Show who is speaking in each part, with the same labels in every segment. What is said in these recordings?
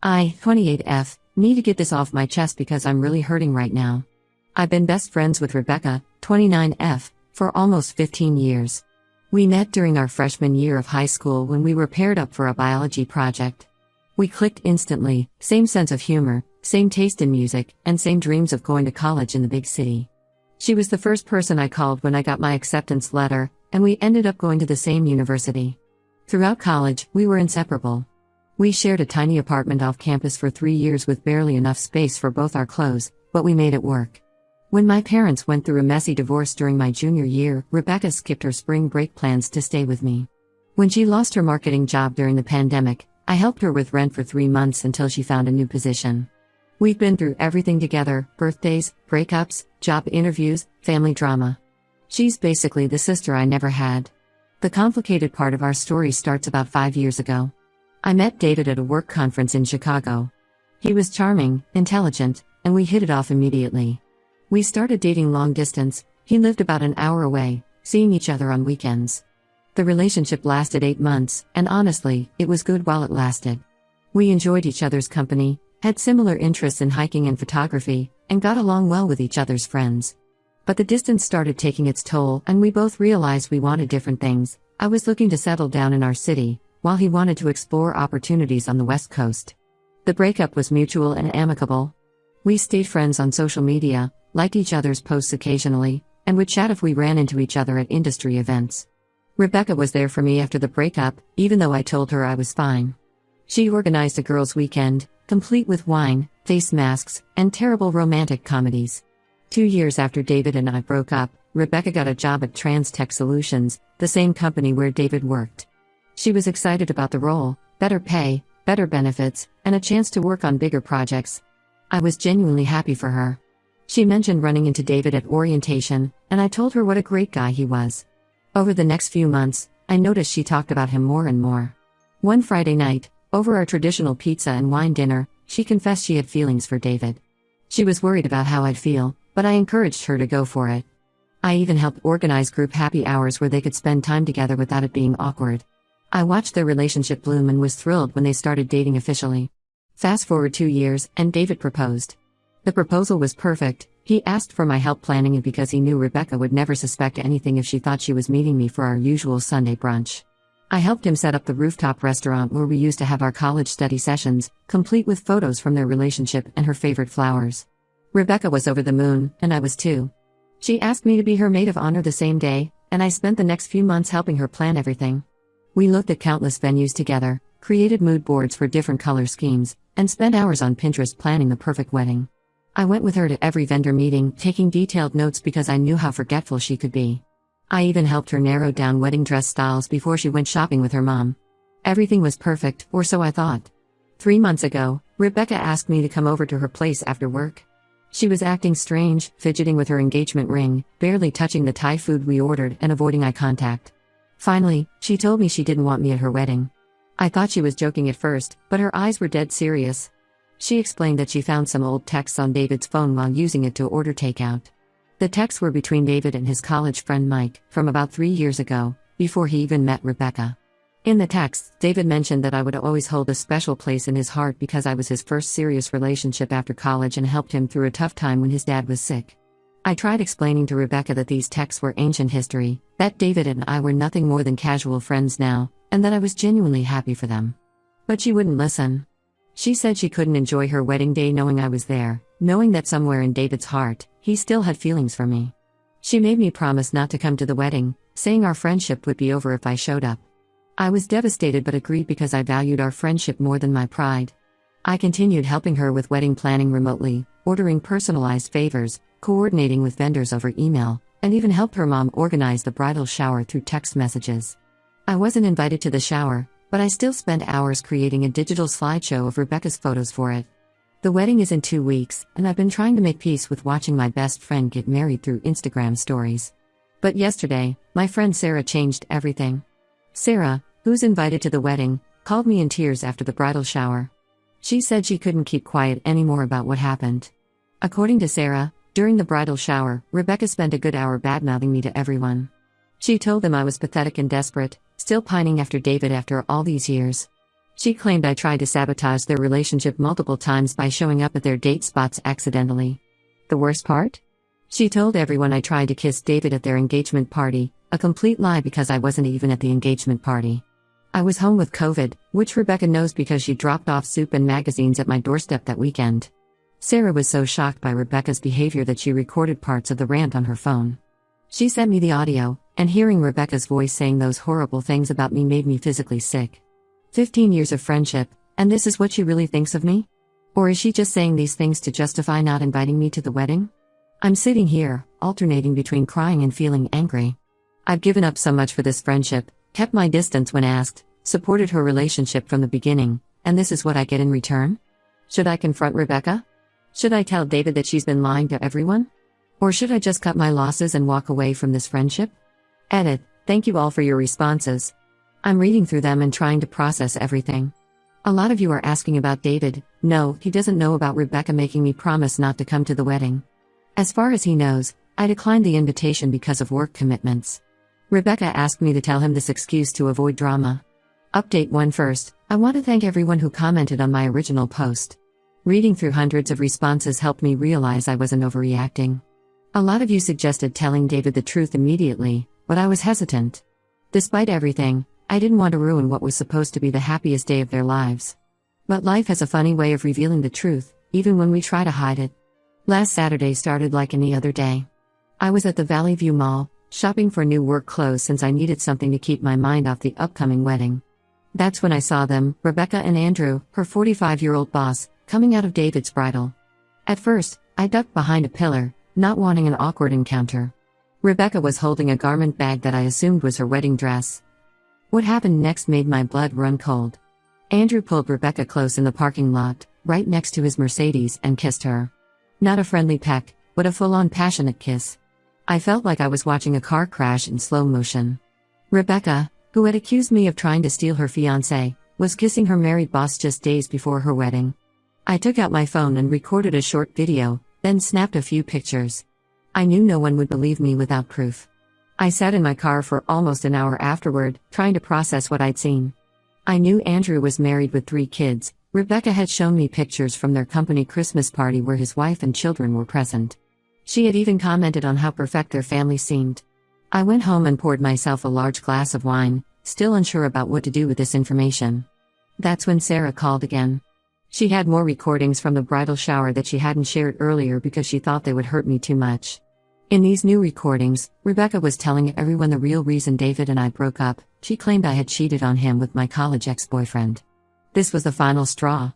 Speaker 1: I, 28F, need to get this off my chest because I'm really hurting right now. I've been best friends with Rebecca, 29F, for almost 15 years. We met during our freshman year of high school when we were paired up for a biology project. We clicked instantly, same sense of humor, same taste in music, and same dreams of going to college in the big city. She was the first person I called when I got my acceptance letter, and we ended up going to the same university. Throughout college, we were inseparable. We shared a tiny apartment off campus for 3 years with barely enough space for both our clothes, but we made it work. When my parents went through a messy divorce during my junior year, Rebecca skipped her spring break plans to stay with me. When she lost her marketing job during the pandemic, I helped her with rent for 3 months until she found a new position. We've been through everything together: birthdays, breakups, job interviews, family drama. She's basically the sister I never had. The complicated part of our story starts about 5 years ago. I met David at a work conference in Chicago. He was charming, intelligent, and we hit it off immediately. We started dating long distance. He lived about an hour away, seeing each other on weekends. The relationship lasted 8 months, and honestly, it was good while it lasted. We enjoyed each other's company, had similar interests in hiking and photography, and got along well with each other's friends. But the distance started taking its toll, and we both realized we wanted different things. I was looking to settle down in our city, while he wanted to explore opportunities on the West Coast. The breakup was mutual and amicable. We stayed friends on social media, liked each other's posts occasionally, and would chat if we ran into each other at industry events. Rebecca was there for me after the breakup, even though I told her I was fine. She organized a girls' weekend, complete with wine, face masks, and terrible romantic comedies. 2 years after David and I broke up, Rebecca got a job at Trans Tech Solutions, the same company where David worked. She was excited about the role: better pay, better benefits, and a chance to work on bigger projects. I was genuinely happy for her. She mentioned running into David at orientation, and I told her what a great guy he was. Over the next few months, I noticed she talked about him more and more. One Friday night, over our traditional pizza and wine dinner, she confessed she had feelings for David. She was worried about how I'd feel, but I encouraged her to go for it. I even helped organize group happy hours where they could spend time together without it being awkward. I watched their relationship bloom and was thrilled when they started dating officially. Fast forward 2 years, and David proposed. The proposal was perfect. He asked for my help planning it because he knew Rebecca would never suspect anything if she thought she was meeting me for our usual Sunday brunch. I helped him set up the rooftop restaurant where we used to have our college study sessions, complete with photos from their relationship and her favorite flowers. Rebecca was over the moon, and I was too. She asked me to be her maid of honor the same day, and I spent the next few months helping her plan everything. We looked at countless venues together, created mood boards for different color schemes, and spent hours on Pinterest planning the perfect wedding. I went with her to every vendor meeting, taking detailed notes because I knew how forgetful she could be. I even helped her narrow down wedding dress styles before she went shopping with her mom. Everything was perfect, or so I thought. 3 months ago, Rebecca asked me to come over to her place after work. She was acting strange, fidgeting with her engagement ring, barely touching the Thai food we ordered, and avoiding eye contact. Finally, she told me she didn't want me at her wedding. I thought she was joking at first, but her eyes were dead serious. She explained that she found some old texts on David's phone while using it to order takeout. The texts were between David and his college friend Mike, from about 3 years ago, before he even met Rebecca. In the texts, David mentioned that I would always hold a special place in his heart because I was his first serious relationship after college and helped him through a tough time when his dad was sick. I tried explaining to Rebecca that these texts were ancient history, that David and I were nothing more than casual friends now, and that I was genuinely happy for them. But she wouldn't listen. She said she couldn't enjoy her wedding day knowing I was there, knowing that somewhere in David's heart, he still had feelings for me. She made me promise not to come to the wedding, saying our friendship would be over if I showed up. I was devastated but agreed because I valued our friendship more than my pride. I continued helping her with wedding planning remotely, ordering personalized favors, coordinating with vendors over email, and even helped her mom organize the bridal shower through text messages. I wasn't invited to the shower, but I still spent hours creating a digital slideshow of Rebecca's photos for it. The wedding is in 2 weeks, and I've been trying to make peace with watching my best friend get married through Instagram stories. But yesterday, my friend Sarah changed everything. Sarah, who's invited to the wedding, called me in tears after the bridal shower. She said she couldn't keep quiet anymore about what happened. According to Sarah, during the bridal shower, Rebecca spent a good hour badmouthing me to everyone. She told them I was pathetic and desperate, still pining after David after all these years. She claimed I tried to sabotage their relationship multiple times by showing up at their date spots accidentally. The worst part? She told everyone I tried to kiss David at their engagement party, a complete lie because I wasn't even at the engagement party. I was home with COVID, which Rebecca knows because she dropped off soup and magazines at my doorstep that weekend. Sarah was so shocked by Rebecca's behavior that she recorded parts of the rant on her phone. She sent me the audio, and hearing Rebecca's voice saying those horrible things about me made me physically sick. 15 years of friendship, and this is what she really thinks of me? Or is she just saying these things to justify not inviting me to the wedding? I'm sitting here, alternating between crying and feeling angry. I've given up so much for this friendship, kept my distance when asked, supported her relationship from the beginning, and this is what I get in return? Should I confront Rebecca? Should I tell David that she's been lying to everyone? Or should I just cut my losses and walk away from this friendship? Edit. Thank you all for your responses. I'm reading through them and trying to process everything. A lot of you are asking about David. No, he doesn't know about Rebecca making me promise not to come to the wedding. As far as he knows, I declined the invitation because of work commitments. Rebecca asked me to tell him this excuse to avoid drama. Update 1 first, I want to thank everyone who commented on my original post. Reading through hundreds of responses helped me realize I wasn't overreacting. A lot of you suggested telling David the truth immediately, but I was hesitant. Despite everything, I didn't want to ruin what was supposed to be the happiest day of their lives. But life has a funny way of revealing the truth, even when we try to hide it. Last Saturday started like any other day. I was at the Valley View Mall, shopping for new work clothes since I needed something to keep my mind off the upcoming wedding. That's when I saw them, Rebecca and Andrew, her 45-year-old boss, coming out of David's bridal. At first, I ducked behind a pillar, not wanting an awkward encounter. Rebecca was holding a garment bag that I assumed was her wedding dress. What happened next made my blood run cold. Andrew pulled Rebecca close in the parking lot, right next to his Mercedes, and kissed her. Not a friendly peck, but a full-on passionate kiss. I felt like I was watching a car crash in slow motion. Rebecca, who had accused me of trying to steal her fiancé, was kissing her married boss just days before her wedding. I took out my phone and recorded a short video, then snapped a few pictures. I knew no one would believe me without proof. I sat in my car for almost an hour afterward, trying to process what I'd seen. I knew Andrew was married with 3 kids. Rebecca had shown me pictures from their company Christmas party where his wife and children were present. She had even commented on how perfect their family seemed. I went home and poured myself a large glass of wine, still unsure about what to do with this information. That's when Sarah called again. She had more recordings from the bridal shower that she hadn't shared earlier because she thought they would hurt me too much. In these new recordings, Rebecca was telling everyone the real reason David and I broke up. She claimed I had cheated on him with my college ex-boyfriend. This was the final straw.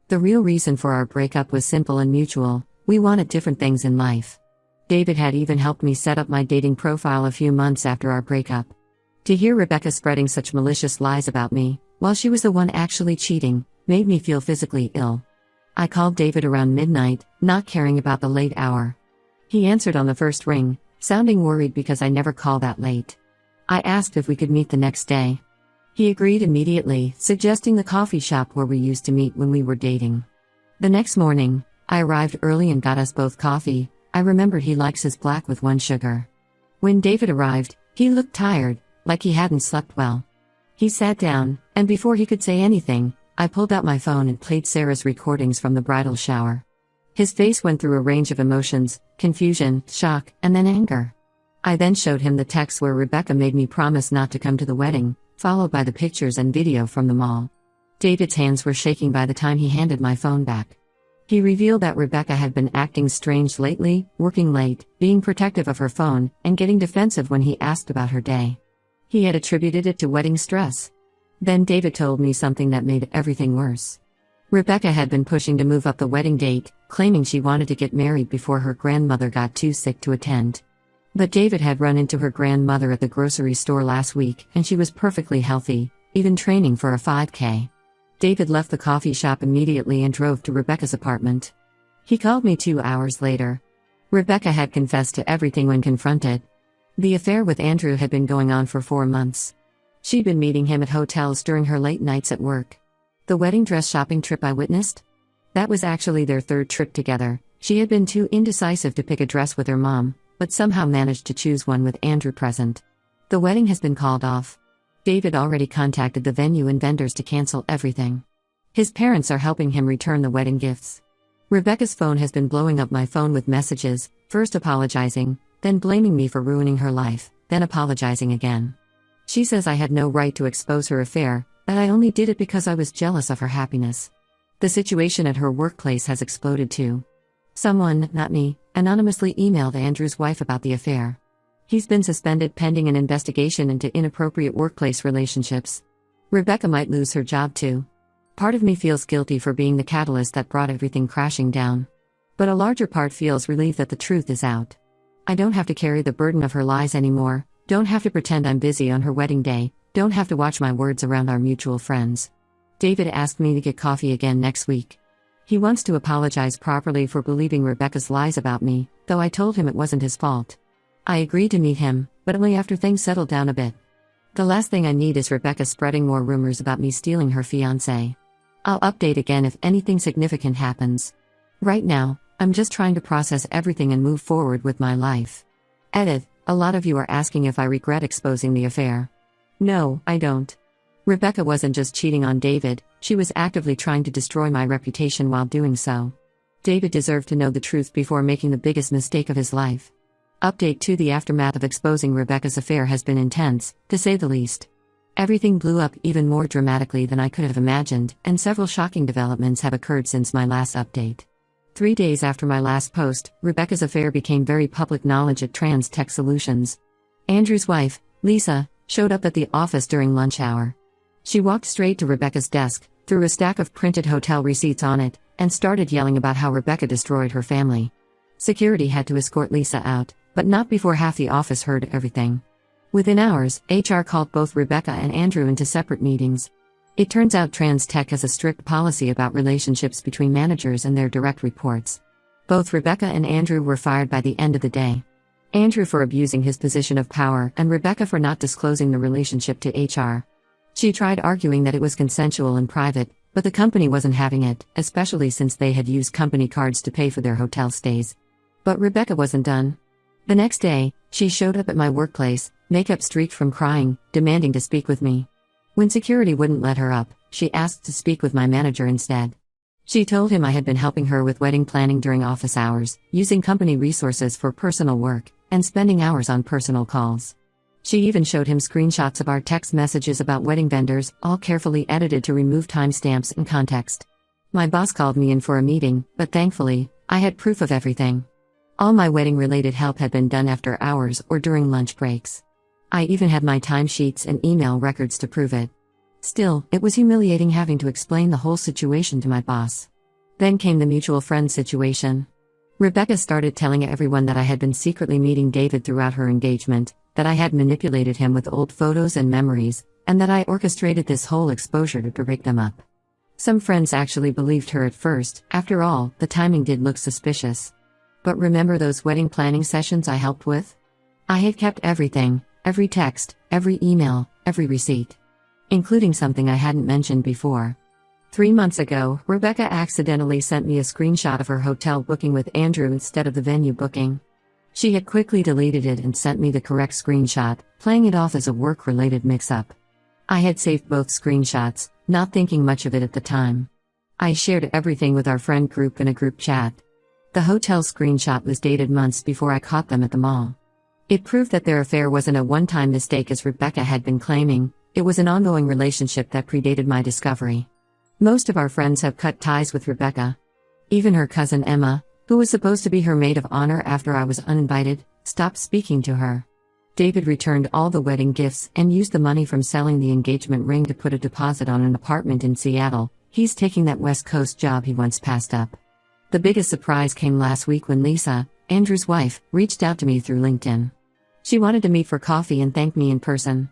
Speaker 1: The real reason for our breakup was simple and mutual. We wanted different things in life. David had even helped me set up my dating profile a few months after our breakup. To hear Rebecca spreading such malicious lies about me, while she was the one actually cheating, made me feel physically ill. I called David around midnight, not caring about the late hour. He answered on the first ring, sounding worried because I never call that late. I asked if we could meet the next day. He agreed immediately, suggesting the coffee shop where we used to meet when we were dating. The next morning, I arrived early and got us both coffee. I remembered he likes his black with 1 sugar. When David arrived, he looked tired, like he hadn't slept well. He sat down, and before he could say anything, I pulled out my phone and played Sarah's recordings from the bridal shower. His face went through a range of emotions: confusion, shock, and then anger. I then showed him the text where Rebecca made me promise not to come to the wedding, followed by the pictures and video from the mall. David's hands were shaking by the time he handed my phone back. He revealed that Rebecca had been acting strange lately, working late, being protective of her phone, and getting defensive when he asked about her day. He had attributed it to wedding stress. Then David told me something that made everything worse. Rebecca had been pushing to move up the wedding date, claiming she wanted to get married before her grandmother got too sick to attend. But David had run into her grandmother at the grocery store last week, and she was perfectly healthy, even training for a 5K. David left the coffee shop immediately and drove to Rebecca's apartment. He called me 2 hours later. Rebecca had confessed to everything when confronted. The affair with Andrew had been going on for 4 months. She'd been meeting him at hotels during her late nights at work. The wedding dress shopping trip I witnessed? That was actually their 3rd trip together. She had been too indecisive to pick a dress with her mom, but somehow managed to choose one with Andrew present. The wedding has been called off. David already contacted the venue and vendors to cancel everything. His parents are helping him return the wedding gifts. Rebecca's phone has been blowing up my phone with messages, first apologizing, then blaming me for ruining her life, then apologizing again. She says I had no right to expose her affair, that I only did it because I was jealous of her happiness. The situation at her workplace has exploded too. Someone, not me, anonymously emailed Andrew's wife about the affair. He's been suspended pending an investigation into inappropriate workplace relationships. Rebecca might lose her job too. Part of me feels guilty for being the catalyst that brought everything crashing down. But a larger part feels relieved that the truth is out. I don't have to carry the burden of her lies anymore, don't have to pretend I'm busy on her wedding day, don't have to watch my words around our mutual friends. David asked me to get coffee again next week. He wants to apologize properly for believing Rebecca's lies about me, though I told him it wasn't his fault. I agreed to meet him, but only after things settled down a bit. The last thing I need is Rebecca spreading more rumors about me stealing her fiancé. I'll update again if anything significant happens. Right now, I'm just trying to process everything and move forward with my life. Edit: a lot of you are asking if I regret exposing the affair. No, I don't. Rebecca wasn't just cheating on David, she was actively trying to destroy my reputation while doing so. David deserved to know the truth before making the biggest mistake of his life. Update 2: the aftermath of exposing Rebecca's affair has been intense, to say the least. Everything blew up even more dramatically than I could have imagined, and several shocking developments have occurred since my last update. 3 days after my last post, Rebecca's affair became very public knowledge at Trans Tech Solutions. Andrew's wife, Lisa, showed up at the office during lunch hour. She walked straight to Rebecca's desk, threw a stack of printed hotel receipts on it, and started yelling about how Rebecca destroyed her family. Security had to escort Lisa out, but not before half the office heard everything. Within hours, HR called both Rebecca and Andrew into separate meetings. It turns out Trans Tech has a strict policy about relationships between managers and their direct reports. Both Rebecca and Andrew were fired by the end of the day. Andrew for abusing his position of power and Rebecca for not disclosing the relationship to HR. She tried arguing that it was consensual and private, but the company wasn't having it, especially since they had used company cards to pay for their hotel stays. But Rebecca wasn't done. The next day, she showed up at my workplace, makeup streaked from crying, demanding to speak with me. When security wouldn't let her up, she asked to speak with my manager instead. She told him I had been helping her with wedding planning during office hours, using company resources for personal work, and spending hours on personal calls. She even showed him screenshots of our text messages about wedding vendors, all carefully edited to remove timestamps and context. My boss called me in for a meeting, but thankfully, I had proof of everything. All my wedding-related help had been done after hours or during lunch breaks. I even had my timesheets and email records to prove it. Still, it was humiliating having to explain the whole situation to my boss. Then came the mutual friend situation. Rebecca started telling everyone that I had been secretly meeting David throughout her engagement, that I had manipulated him with old photos and memories, and that I orchestrated this whole exposure to break them up. Some friends actually believed her at first. After all, the timing did look suspicious. But remember those wedding planning sessions I helped with? I had kept everything, every text, every email, every receipt. Including something I hadn't mentioned before. 3 months ago, Rebecca accidentally sent me a screenshot of her hotel booking with Andrew instead of the venue booking. She had quickly deleted it and sent me the correct screenshot, playing it off as a work-related mix-up. I had saved both screenshots, not thinking much of it at the time. I shared everything with our friend group in a group chat. The hotel screenshot was dated months before I caught them at the mall. It proved that their affair wasn't a one-time mistake as Rebecca had been claiming, it was an ongoing relationship that predated my discovery. Most of our friends have cut ties with Rebecca. Even her cousin Emma, who was supposed to be her maid of honor after I was uninvited, stopped speaking to her. David returned all the wedding gifts and used the money from selling the engagement ring to put a deposit on an apartment in Seattle. He's taking that West Coast job he once passed up. The biggest surprise came last week when Lisa, Andrew's wife, reached out to me through LinkedIn. She wanted to meet for coffee and thank me in person.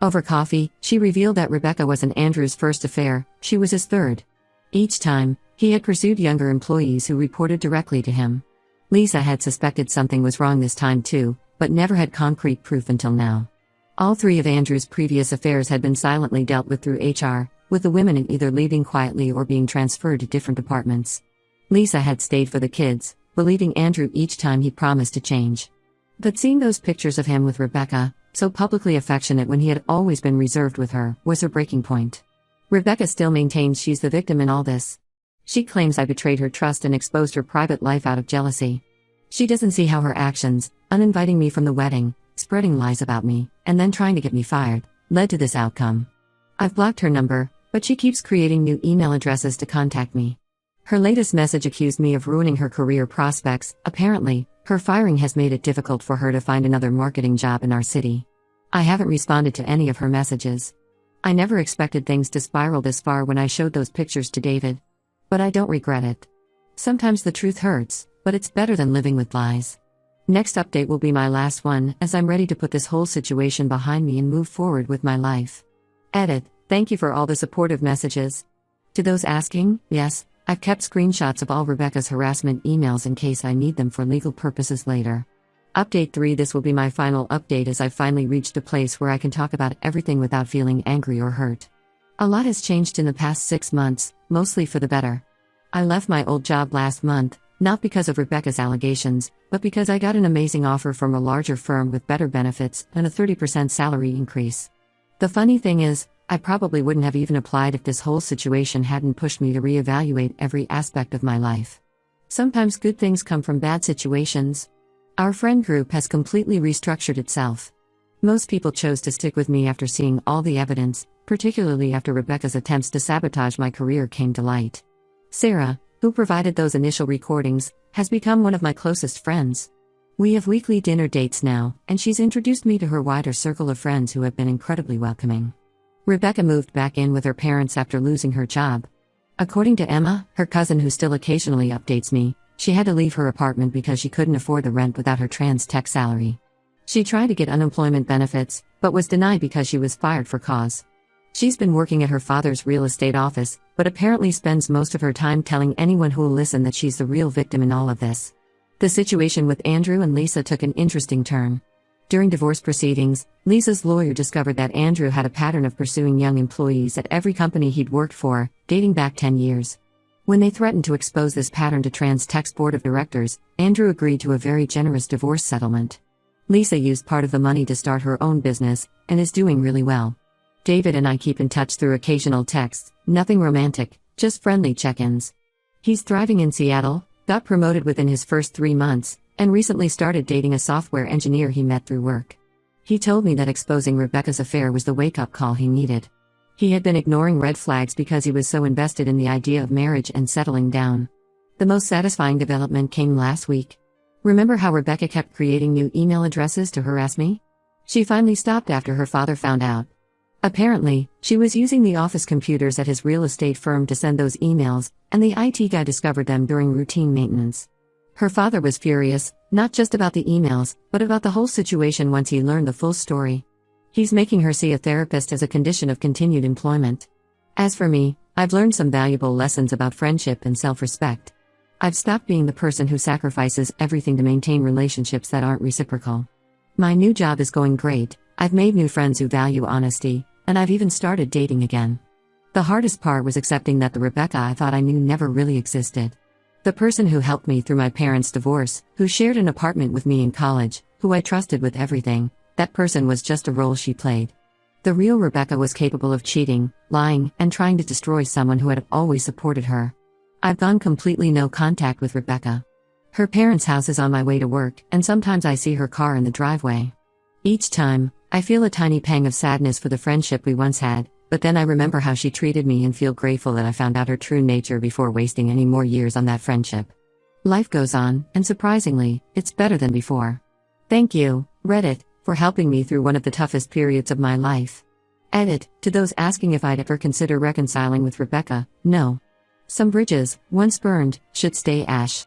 Speaker 1: Over coffee, she revealed that Rebecca wasn't Andrew's first affair, she was his third. Each time, he had pursued younger employees who reported directly to him. Lisa had suspected something was wrong this time too, but never had concrete proof until now. All 3 of Andrew's previous affairs had been silently dealt with through HR, with the women either leaving quietly or being transferred to different departments. Lisa had stayed for the kids, believing Andrew each time he promised to change. But seeing those pictures of him with Rebecca, So publicly affectionate when he had always been reserved with her, was her breaking point. Rebecca still maintains she's the victim in all this. She claims I betrayed her trust and exposed her private life out of jealousy. She doesn't see how her actions, uninviting me from the wedding, spreading lies about me, and then trying to get me fired, led to this outcome. I've blocked her number, but she keeps creating new email addresses to contact me. Her latest message accused me of ruining her career prospects. Apparently, her firing has made it difficult for her to find another marketing job in our city. I haven't responded to any of her messages. I never expected things to spiral this far when I showed those pictures to David. But I don't regret it. Sometimes the truth hurts, but it's better than living with lies. Next update will be my last one, as I'm ready to put this whole situation behind me and move forward with my life. Edit. Thank you for all the supportive messages. To those asking, yes, I've kept screenshots of all Rebecca's harassment emails in case I need them for legal purposes later. Update 3. This will be my final update as I've finally reached a place where I can talk about everything without feeling angry or hurt. A lot has changed in the past 6 months, mostly for the better. I left my old job last month, not because of Rebecca's allegations, but because I got an amazing offer from a larger firm with better benefits and a 30% salary increase. The funny thing is, I probably wouldn't have even applied if this whole situation hadn't pushed me to reevaluate every aspect of my life. Sometimes good things come from bad situations. Our friend group has completely restructured itself. Most people chose to stick with me after seeing all the evidence, particularly after Rebecca's attempts to sabotage my career came to light. Sarah, who provided those initial recordings, has become one of my closest friends. We have weekly dinner dates now, and she's introduced me to her wider circle of friends who have been incredibly welcoming. Rebecca moved back in with her parents after losing her job. According to Emma, her cousin who still occasionally updates me, she had to leave her apartment because she couldn't afford the rent without her trans tech salary. She tried to get unemployment benefits, but was denied because she was fired for cause. She's been working at her father's real estate office, but apparently spends most of her time telling anyone who will listen that she's the real victim in all of this. The situation with Andrew and Lisa took an interesting turn. During divorce proceedings, Lisa's lawyer discovered that Andrew had a pattern of pursuing young employees at every company he'd worked for, dating back 10 years. When they threatened to expose this pattern to Trans Tech's board of directors, Andrew agreed to a very generous divorce settlement. Lisa used part of the money to start her own business, and is doing really well. David and I keep in touch through occasional texts, nothing romantic, just friendly check-ins. He's thriving in Seattle, got promoted within his first 3 months, and recently started dating a software engineer he met through work. He told me that exposing Rebecca's affair was the wake-up call he needed. He had been ignoring red flags because he was so invested in the idea of marriage and settling down. The most satisfying development came last week. Remember how Rebecca kept creating new email addresses to harass me? She finally stopped after her father found out. Apparently, she was using the office computers at his real estate firm to send those emails, and the IT guy discovered them during routine maintenance. Her father was furious, not just about the emails, but about the whole situation once he learned the full story. He's making her see a therapist as a condition of continued employment. As for me, I've learned some valuable lessons about friendship and self-respect. I've stopped being the person who sacrifices everything to maintain relationships that aren't reciprocal. My new job is going great, I've made new friends who value honesty, and I've even started dating again. The hardest part was accepting that the Rebecca I thought I knew never really existed. The person who helped me through my parents' divorce, who shared an apartment with me in college, who I trusted with everything, that person was just a role she played. The real Rebecca was capable of cheating, lying, and trying to destroy someone who had always supported her. I've gone completely no contact with Rebecca. Her parents' house is on my way to work, and sometimes I see her car in the driveway. Each time, I feel a tiny pang of sadness for the friendship we once had, but then I remember how she treated me and feel grateful that I found out her true nature before wasting any more years on that friendship. Life goes on, and surprisingly, it's better than before. Thank you, Reddit, for helping me through one of the toughest periods of my life. Edit. To those asking if I'd ever consider reconciling with Rebecca, no. Some bridges, once burned, should stay ash.